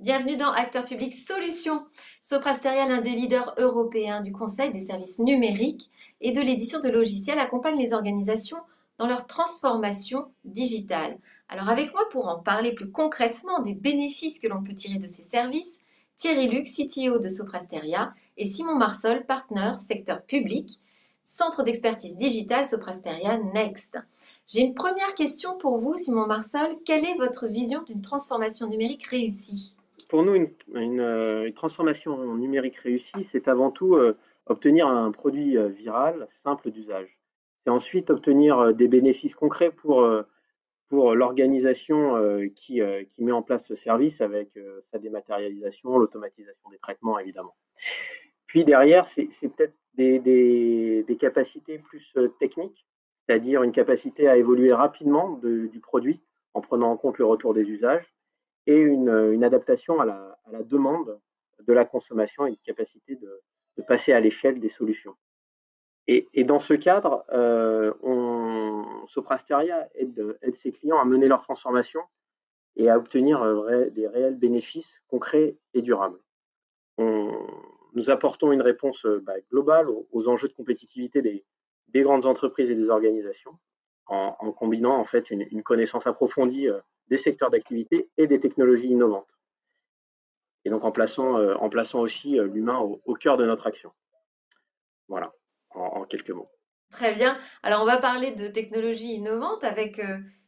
Bienvenue dans Acteurs Publics Solutions. Soprasteria, l'un des leaders européens du conseil des services numériques et de l'édition de logiciels, accompagne les organisations dans leur transformation digitale. Alors avec moi pour en parler plus concrètement des bénéfices que l'on peut tirer de ces services, Thierry Luc, CTO de Soprasteria, et Simon Marsol, partenaire secteur public, centre d'expertise digitale Soprasteria Next. J'ai une première question pour vous, Simon Marsol. Quelle est votre vision d'une transformation numérique réussie? Pour nous, une transformation numérique réussie, c'est avant tout obtenir un produit viral, simple d'usage. C'est ensuite obtenir des bénéfices concrets pour l'organisation qui met en place ce service avec sa dématérialisation, l'automatisation des traitements, évidemment. Puis derrière, c'est peut-être des capacités plus techniques, c'est-à-dire une capacité à évoluer rapidement du produit en prenant en compte le retour des usages et une adaptation à la demande de la consommation et une capacité de passer à l'échelle des solutions. Et dans ce cadre, Soprasteria aide ses clients à mener leur transformation et à obtenir des réels bénéfices concrets et durables. Nous apportons une réponse globale aux enjeux de compétitivité des grandes entreprises et des organisations en combinant en fait une connaissance approfondie des secteurs d'activité et des technologies innovantes. Et donc en plaçant aussi l'humain au cœur de notre action. Voilà, en quelques mots. Très bien. Alors, on va parler de technologies innovantes avec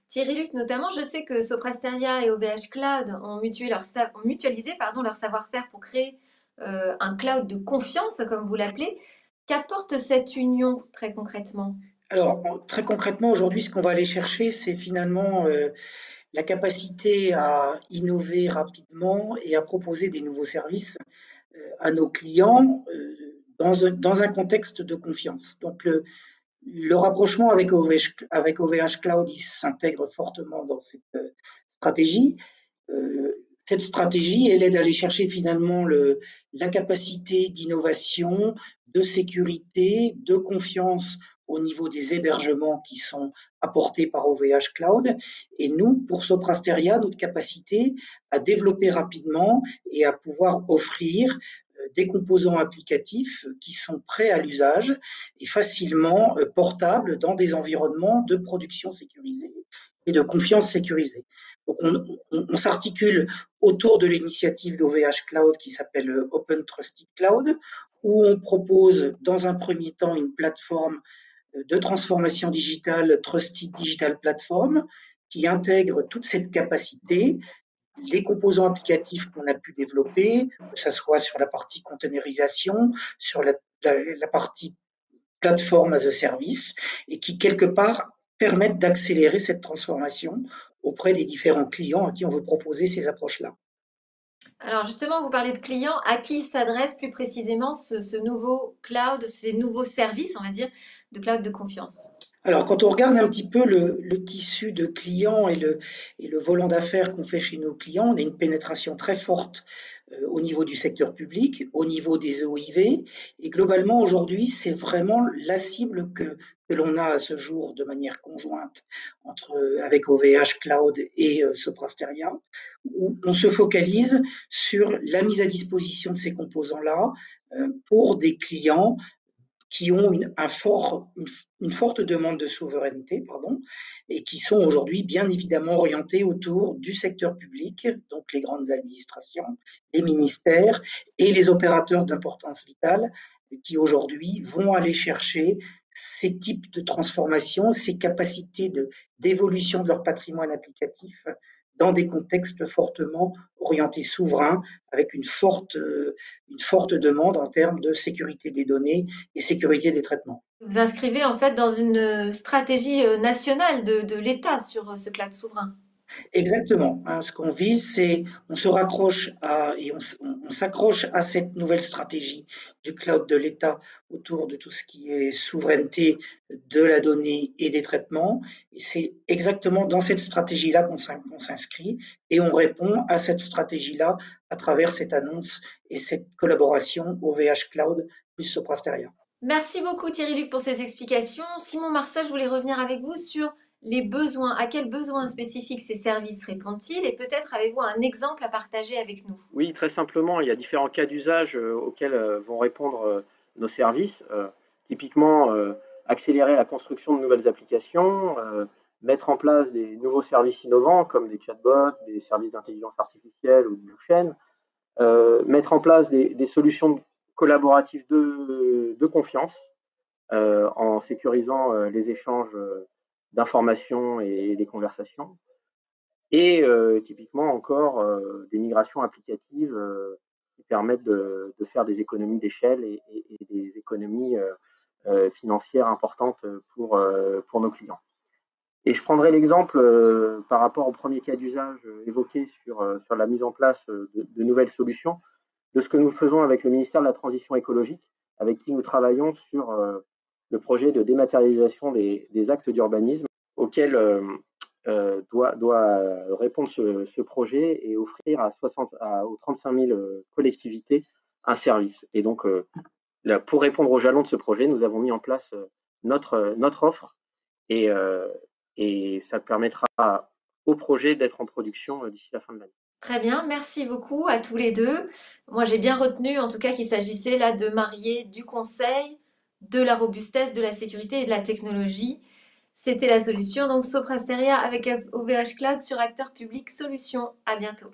Thierry Luc notamment. Je sais que Soprasteria et OVH Cloud ont mutualisé leur savoir-faire pour créer un cloud de confiance, comme vous l'appelez. Qu'apporte cette union très concrètement? Alors, très concrètement, aujourd'hui, ce qu'on va aller chercher, c'est finalement la capacité à innover rapidement et à proposer des nouveaux services à nos clients dans un contexte de confiance. Donc, le rapprochement avec OVH Cloud, il s'intègre fortement dans cette stratégie. Cette stratégie, elle aide à aller chercher finalement la capacité d'innovation, de sécurité, de confiance au niveau des hébergements qui sont apportés par OVH Cloud. Et nous, pour Soprasteria, notre capacité à développer rapidement et à pouvoir offrir des composants applicatifs qui sont prêts à l'usage et facilement portables dans des environnements de production sécurisée et de confiance sécurisée. Donc on s'articule autour de l'initiative d'OVH Cloud qui s'appelle Open Trusted Cloud, où on propose dans un premier temps une plateforme de transformation digitale, Trusted Digital Platform, qui intègre toute cette capacité, les composants applicatifs qu'on a pu développer, que ce soit sur la partie containerisation, sur la partie plateforme as a service, et qui, quelque part, permettent d'accélérer cette transformation auprès des différents clients à qui on veut proposer ces approches-là. Alors justement, vous parlez de clients. À qui s'adresse plus précisément ce nouveau cloud, ces nouveaux services, on va dire, de cloud de confiance? Alors, quand on regarde un petit peu le tissu de clients et le volant d'affaires qu'on fait chez nos clients, on a une pénétration très forte au niveau du secteur public, au niveau des OIV. Et globalement, aujourd'hui, c'est vraiment la cible que l'on a à ce jour de manière conjointe avec OVH Cloud et Soprasteria, où on se focalise sur la mise à disposition de ces composants-là pour des clients qui ont une forte demande de souveraineté, et qui sont aujourd'hui bien évidemment orientés autour du secteur public, donc les grandes administrations, les ministères et les opérateurs d'importance vitale, qui aujourd'hui vont aller chercher ces types de transformations, ces capacités d'évolution de leur patrimoine applicatif dans des contextes fortement orientés souverains, avec une forte demande en termes de sécurité des données et sécurité des traitements. Vous inscrivez en fait dans une stratégie nationale de l'État sur ce cloud souverain. Exactement. Ce qu'on vise, c'est on se raccroche et on s'accroche à cette nouvelle stratégie du cloud de l'État autour de tout ce qui est souveraineté de la donnée et des traitements. Et c'est exactement dans cette stratégie-là qu'on s'inscrit et on répond à cette stratégie-là à travers cette annonce et cette collaboration OVH Cloud plus Soprasteria. Merci beaucoup Thierry Luc pour ces explications. Simon Marcel, je voulais revenir avec vous sur les besoins, à quels besoins spécifiques ces services répondent-ils et peut-être avez-vous un exemple à partager avec nous? Oui, très simplement, il y a différents cas d'usage auxquels vont répondre nos services. Typiquement, accélérer la construction de nouvelles applications, mettre en place des nouveaux services innovants comme des chatbots, des services d'intelligence artificielle ou de blockchain, mettre en place des solutions collaboratives de confiance en sécurisant les échanges d'informations et des conversations. Et typiquement encore des migrations applicatives qui permettent de faire des économies d'échelle et des économies financières importantes pour nos clients. Et je prendrai l'exemple par rapport au premier cas d'usage évoqué sur la mise en place de nouvelles solutions, de ce que nous faisons avec le ministère de la Transition écologique, avec qui nous travaillons sur le projet de dématérialisation des actes d'urbanisme auquel doit répondre ce projet et offrir aux 35 000 collectivités un service. Et donc, pour répondre aux jalons de ce projet, nous avons mis en place notre offre et, et ça permettra au projet d'être en production d'ici la fin de l'année. Très bien, merci beaucoup à tous les deux. Moi, j'ai bien retenu en tout cas qu'il s'agissait là de marier du conseil, de la robustesse, de la sécurité et de la technologie. C'était la solution. Donc, Soprasteria avec OVH Cloud sur Acteur Public Solutions. À bientôt.